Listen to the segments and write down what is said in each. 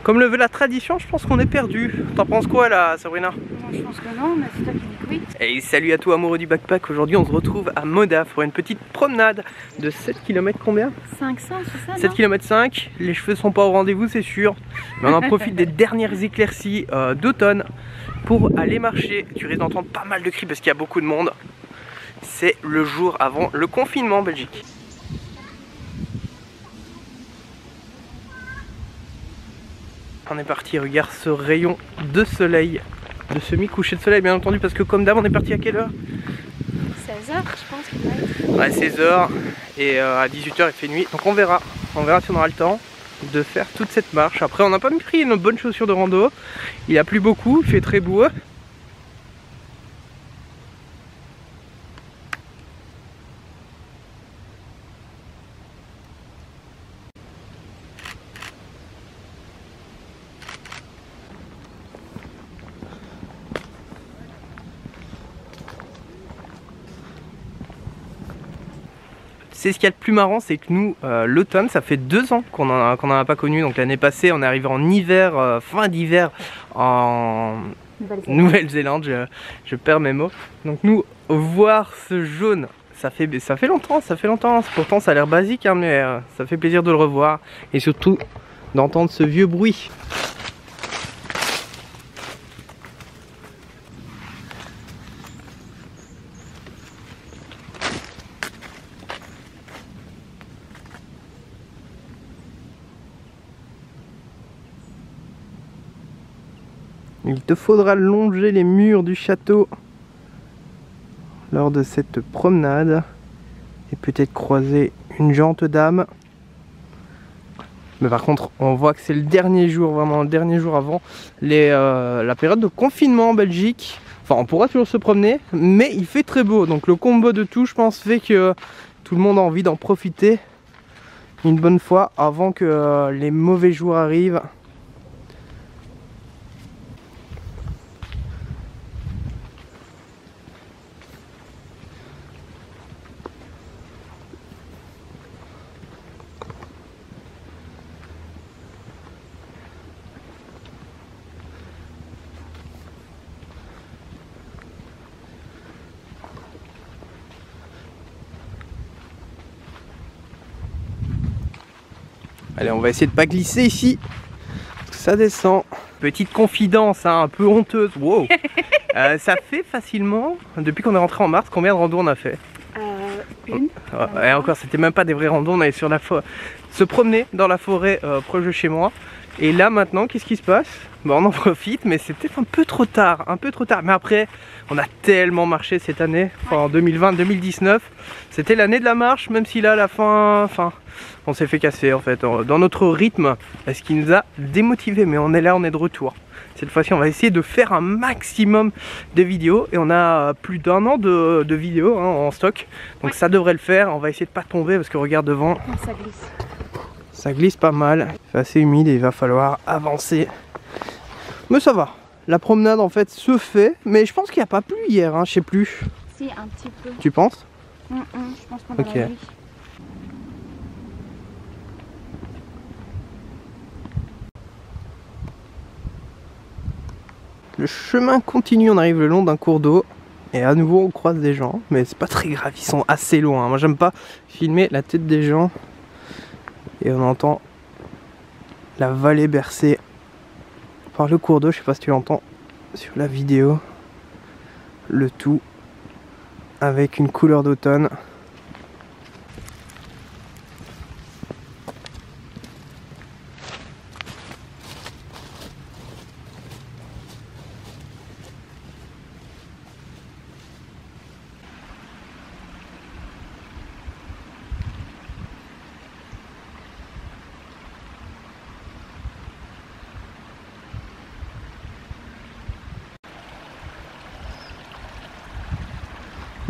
Comme le veut la tradition, je pense qu'on est perdu. T'en penses quoi là, Sabrina? Je pense que non, mais c'est toi qui dis oui. Et salut à toi amoureux du backpack. Aujourd'hui on se retrouve à Moda pour une petite promenade de 7 km combien? 500, c'est ça? 7 km 5. Les cheveux sont pas au rendez-vous, c'est sûr. Mais on en profite des dernières éclaircies d'automne pour aller marcher. Tu risques d'entendre pas mal de cris parce qu'il y a beaucoup de monde. C'est le jour avant le confinement en Belgique. On est parti, regarde ce rayon de soleil, de semi-coucher de soleil bien entendu, parce que comme d'hab on est parti à quelle heure? 16h je pense qu'il va être. Ouais, 16h et à 18h il fait nuit, donc on verra si on aura le temps de faire toute cette marche. Après on n'a pas pris nos bonnes chaussures de rando, il a plu beaucoup, il fait très beau. C'est ce qu'il y a de plus marrant, c'est que nous, l'automne, ça fait 2 ans qu'on n'en a pas connu. Donc l'année passée, on est arrivé en hiver, fin d'hiver, en Nouvelle-Zélande, je perds mes mots. Donc nous, voir ce jaune, ça fait longtemps, Pourtant ça a l'air basique, hein, mais ça fait plaisir de le revoir. Et surtout, d'entendre ce vieux bruit. Il te faudra longer les murs du château lors de cette promenade et peut-être croiser une jante dame. Mais par contre, on voit que c'est le dernier jour, vraiment le dernier jour avant la période de confinement en Belgique. Enfin, on pourra toujours se promener, mais il fait très beau. Donc le combo de tout, je pense, fait que tout le monde a envie d'en profiter une bonne fois avant que les mauvais jours arrivent. Allez, on va essayer de pas glisser ici. Ça descend. Petite confidence, hein, un peu honteuse. Wow. Ça fait facilement, depuis qu'on est rentré en mars, combien de randos on a fait? Une. Et encore, c'était même pas des vrais randos. On allait sur la forêt, se promener dans la forêt proche de chez moi. Et là maintenant, qu'est-ce qui se passe? Bon, on en profite, mais c'est peut-être un peu trop tard. Mais après, on a tellement marché cette année, enfin, en 2020-2019. C'était l'année de la marche, même si là, à la fin, on s'est fait casser en fait. Dans notre rythme, ce qui nous a démotivé. Mais on est là, on est de retour. Cette fois-ci, on va essayer de faire un maximum de vidéos. Et on a plus d'1 an de vidéos en stock. Donc ça devrait le faire. On va essayer de pas tomber parce que regarde devant. Ça glisse. Ça glisse pas mal, il fait assez humide et il va falloir avancer. Mais ça va, la promenade en fait se fait, mais je pense qu'il n'y a pas plu hier, hein, je sais plus. Si, un petit peu. Tu penses? Je pense pendant la nuit. Le chemin continue, on arrive le long d'un cours d'eau. Et à nouveau on croise des gens, mais c'est pas très grave, ils sont assez loin. Moi j'aime pas filmer la tête des gens. Et on entend la vallée bercée par le cours d'eau, je sais pas si tu l'entends sur la vidéo. Le tout avec une couleur d'automne.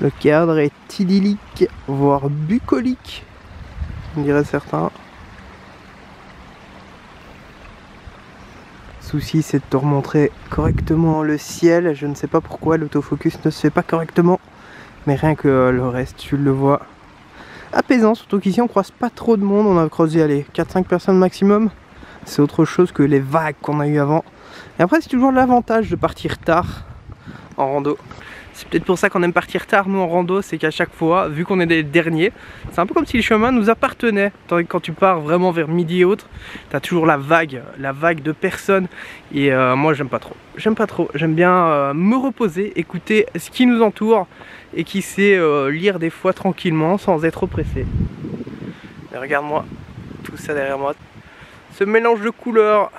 Le cadre est idyllique, voire bucolique, on dirait certains. Souci, c'est de te remontrer correctement le ciel. Je ne sais pas pourquoi l'autofocus ne se fait pas correctement, mais rien que le reste, tu le vois. Apaisant, surtout qu'ici on croise pas trop de monde. On a croisé, allez, 4-5 personnes maximum. c'est autre chose que les vagues qu'on a eu avant. Et après c'est toujours l'avantage de partir tard en rando. C'est peut-être pour ça qu'on aime partir tard nous en rando, c'est qu'à chaque fois, vu qu'on est des derniers, c'est un peu comme si les chemins nous appartenaient. Tandis que quand tu pars vraiment vers midi et autres, t'as toujours la vague de personnes. Et moi j'aime pas trop. J'aime bien me reposer, écouter ce qui nous entoure et qui sait lire des fois tranquillement sans être oppressé. Et regarde-moi, tout ça derrière moi. Ce mélange de couleurs,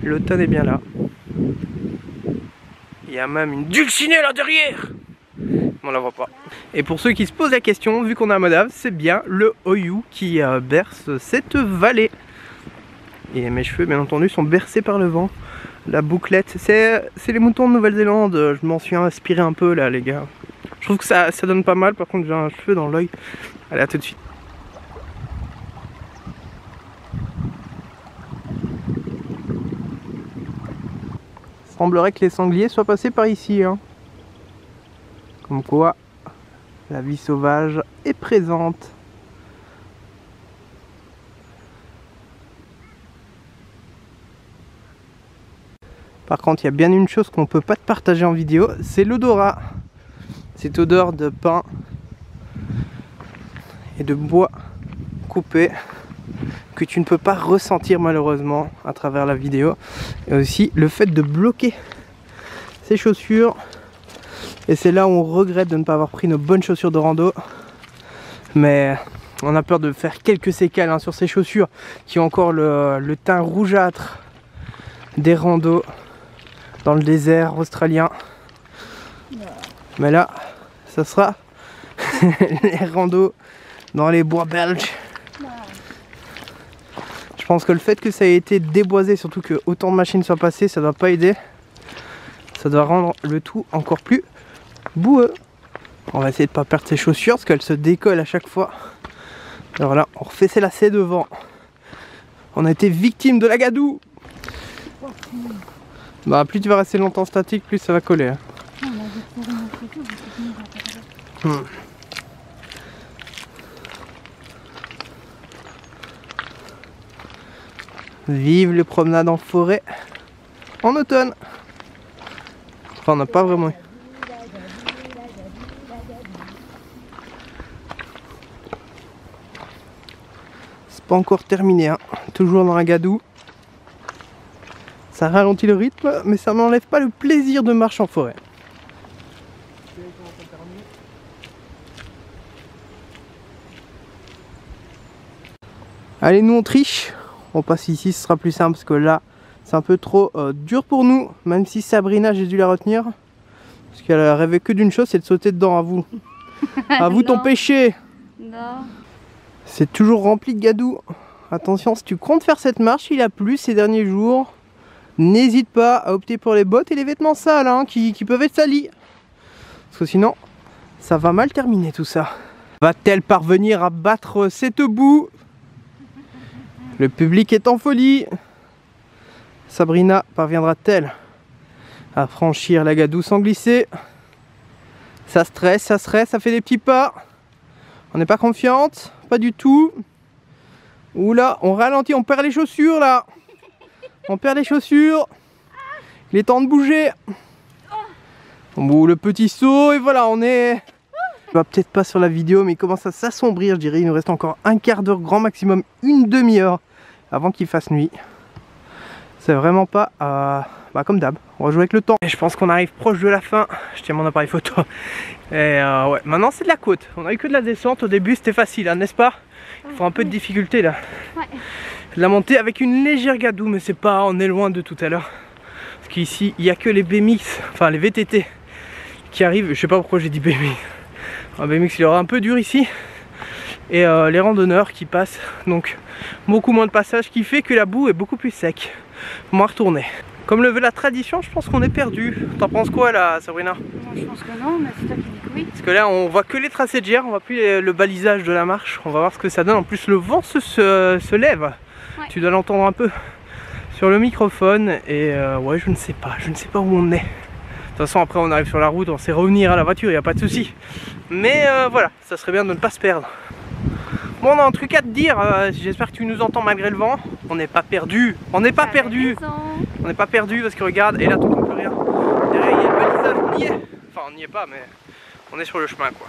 l'automne est bien là. Il y a même une dulcinée là derrière. On la voit pas. Et pour ceux qui se posent la question, vu qu'on est à Modave, c'est bien le Oyou qui berce cette vallée. Et mes cheveux bien entendu sont bercés par le vent. La bouclette, c'est les moutons de Nouvelle-Zélande. Je m'en suis inspiré un peu là les gars. Je trouve que ça donne pas mal, par contre j'ai un cheveu dans l'œil. Allez, à tout de suite. Semblerait que les sangliers soient passés par ici, hein. Comme quoi la vie sauvage est présente. Par contre il y a bien une chose qu'on peut pas te partager en vidéo, c'est l'odorat. Cette odeur de pain et de bois coupé que tu ne peux pas ressentir malheureusement à travers la vidéo. Et aussi le fait de bloquer ses chaussures. Et c'est là où on regrette de ne pas avoir pris nos bonnes chaussures de rando. Mais on a peur de faire quelques séquelles hein, sur ces chaussures qui ont encore le teint rougeâtre des randos dans le désert australien. Mais là, ça sera les randos dans les bois belges. Je pense que le fait que ça ait été déboisé, surtout que autant de machines soient passées, ça doit pas aider. Ça doit rendre le tout encore plus boueux. On va essayer de pas perdre ses chaussures parce qu'elles se décollent à chaque fois. Alors là, on refait ses lacets devant. On a été victime de la gadoue. Bah plus tu vas rester longtemps statique, plus ça va coller. Hein. Vive les promenades en forêt en automne. Enfin on n'a pas vraiment eu. C'est pas encore terminé hein. Toujours dans la gadoue. Ça ralentit le rythme mais ça m'enlève pas le plaisir de marche en forêt. Allez nous on triche. On passe ici, ce sera plus simple parce que là c'est un peu trop dur pour nous. Même si Sabrina j'ai dû la retenir. Parce qu'elle a rêvé que d'une chose, c'est de sauter dedans. À vous. À vous ton péché. Non. C'est toujours rempli de gadou. Attention, si tu comptes faire cette marche, il a plu ces derniers jours. N'hésite pas à opter pour les bottes et les vêtements sales hein, qui peuvent être salis. Parce que sinon ça va mal terminer tout ça. Va-t-elle parvenir à battre cette boue? Le public est en folie. Sabrina parviendra-t-elle à franchir la gadoue sans glisser? Ça stresse, ça fait des petits pas. On n'est pas confiante, pas du tout. Oula, on ralentit, on perd les chaussures là. On perd les chaussures. Il est temps de bouger. Bon, le petit saut et voilà, on est... Je vois peut-être pas sur la vidéo mais il commence à s'assombrir je dirais. Il nous reste encore un quart d'heure, grand maximum une demi-heure avant qu'il fasse nuit. C'est vraiment pas comme d'hab, on va jouer avec le temps. Et je pense qu'on arrive proche de la fin. Je tiens mon appareil photo. Et ouais, maintenant c'est de la côte. On a eu que de la descente, au début c'était facile hein, n'est-ce pas? Il faut un peu de difficulté là. Ouais. La montée avec une légère gadoue mais c'est pas, on est loin de tout à l'heure. Parce qu'ici il n'y a que les BMX, enfin les VTT qui arrivent. Je sais pas pourquoi j'ai dit BMX. Un BMX il aura un peu dur ici. Et les randonneurs qui passent, donc beaucoup moins de passages, qui fait que la boue est beaucoup plus sec. Moins retourner. Comme le veut la tradition, je pense qu'on est perdu. T'en penses quoi là, Sabrina? Moi, je pense que non, mais c'est toi qui dis que oui. Parce que là on voit que les tracés de GR, on voit plus le balisage de la marche. On va voir ce que ça donne. En plus le vent se lève. Ouais. Tu dois l'entendre un peu sur le microphone. Et ouais, je ne sais pas où on est. De toute façon après on arrive sur la route, on sait revenir à la voiture, il n'y a pas de souci. Mais voilà, ça serait bien de ne pas se perdre. Bon, on a un truc à te dire, j'espère que tu nous entends malgré le vent. On n'est pas perdu, on n'est pas perdu. On n'est pas perdu parce que regarde, et là t'entends plus rien. Derrière il y a le balisage, on y est. Enfin on n'y est pas mais on est sur le chemin quoi.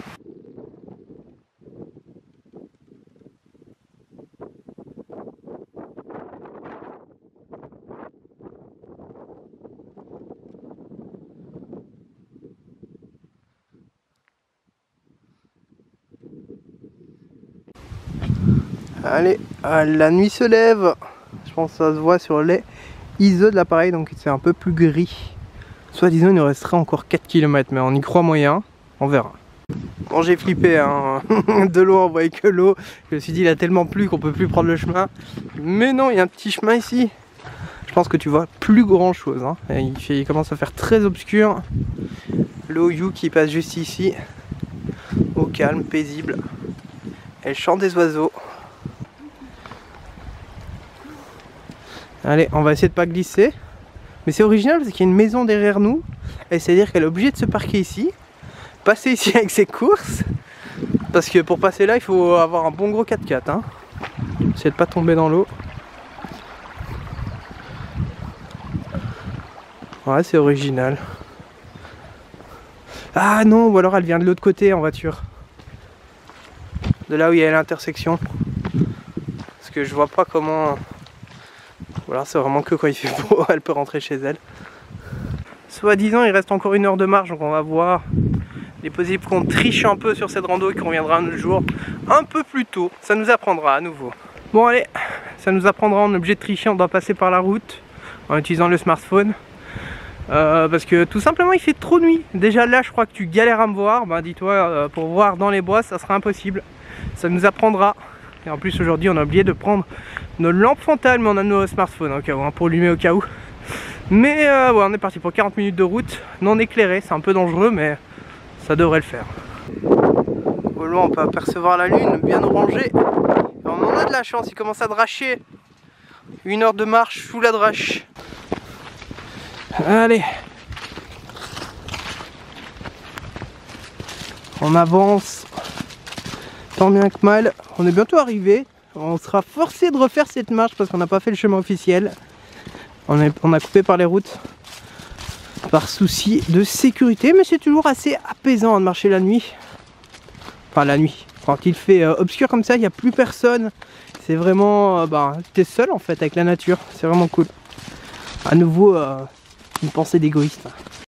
Allez, la nuit se lève. Je pense que ça se voit sur les ISO de l'appareil, donc c'est un peu plus gris. Soit disant il nous resterait encore 4 km, mais on y croit moyen, on verra. Bon, j'ai flippé, hein. De l'eau, on voyait que l'eau. Je me suis dit il a tellement plu qu'on peut plus prendre le chemin. Mais non, il y a un petit chemin ici. Je pense que tu vois plus grand chose, hein. Il commence à faire très obscur. Le Oyu qui passe juste ici, au calme, paisible. Et le chant des oiseaux. Allez, on va essayer de pas glisser. Mais c'est original parce qu'il y a une maison derrière nous. Et c'est-à-dire qu'elle est obligée de se parquer ici. Passer ici avec ses courses. Parce que pour passer là, il faut avoir un bon gros 4x4. Hein. Essayer de pas tomber dans l'eau. Ouais, c'est original. Ah non, ou alors elle vient de l'autre côté en voiture. De là où il y a l'intersection. Parce que je vois pas comment... Voilà, c'est vraiment que quand il fait beau, elle peut rentrer chez elle. Soit disant, il reste encore 1 heure de marche, donc on va voir. Il est possible qu'on triche un peu sur cette rando et qu'on reviendra un autre jour un peu plus tôt. Ça nous apprendra à nouveau. Bon allez, ça nous apprendra, on est obligé de tricher, on doit passer par la route en utilisant le smartphone. Parce que tout simplement il fait trop nuit. Déjà là je crois que tu galères à me voir. Bah dis-toi, pour voir dans les bois ça sera impossible. Ça nous apprendra. Et en plus aujourd'hui on a oublié de prendre nos lampes frontales, mais on a nos smartphones au cas où, hein, pour allumer au cas où. Mais ouais, on est parti pour 40 minutes de route non éclairée, c'est un peu dangereux mais ça devrait le faire. Au loin on peut apercevoir la lune bien orangée. Et on en a de la chance, il commence à dracher. 1 heure de marche sous la drache. Allez, on avance tant bien que mal. On est bientôt arrivé. On sera forcé de refaire cette marche parce qu'on n'a pas fait le chemin officiel. On a coupé par les routes par souci de sécurité, mais c'est toujours assez apaisant de marcher la nuit. Enfin la nuit, quand il fait obscur comme ça, il n'y a plus personne. C'est vraiment, t'es seul en fait avec la nature. C'est vraiment cool. À nouveau, une pensée d'égoïste.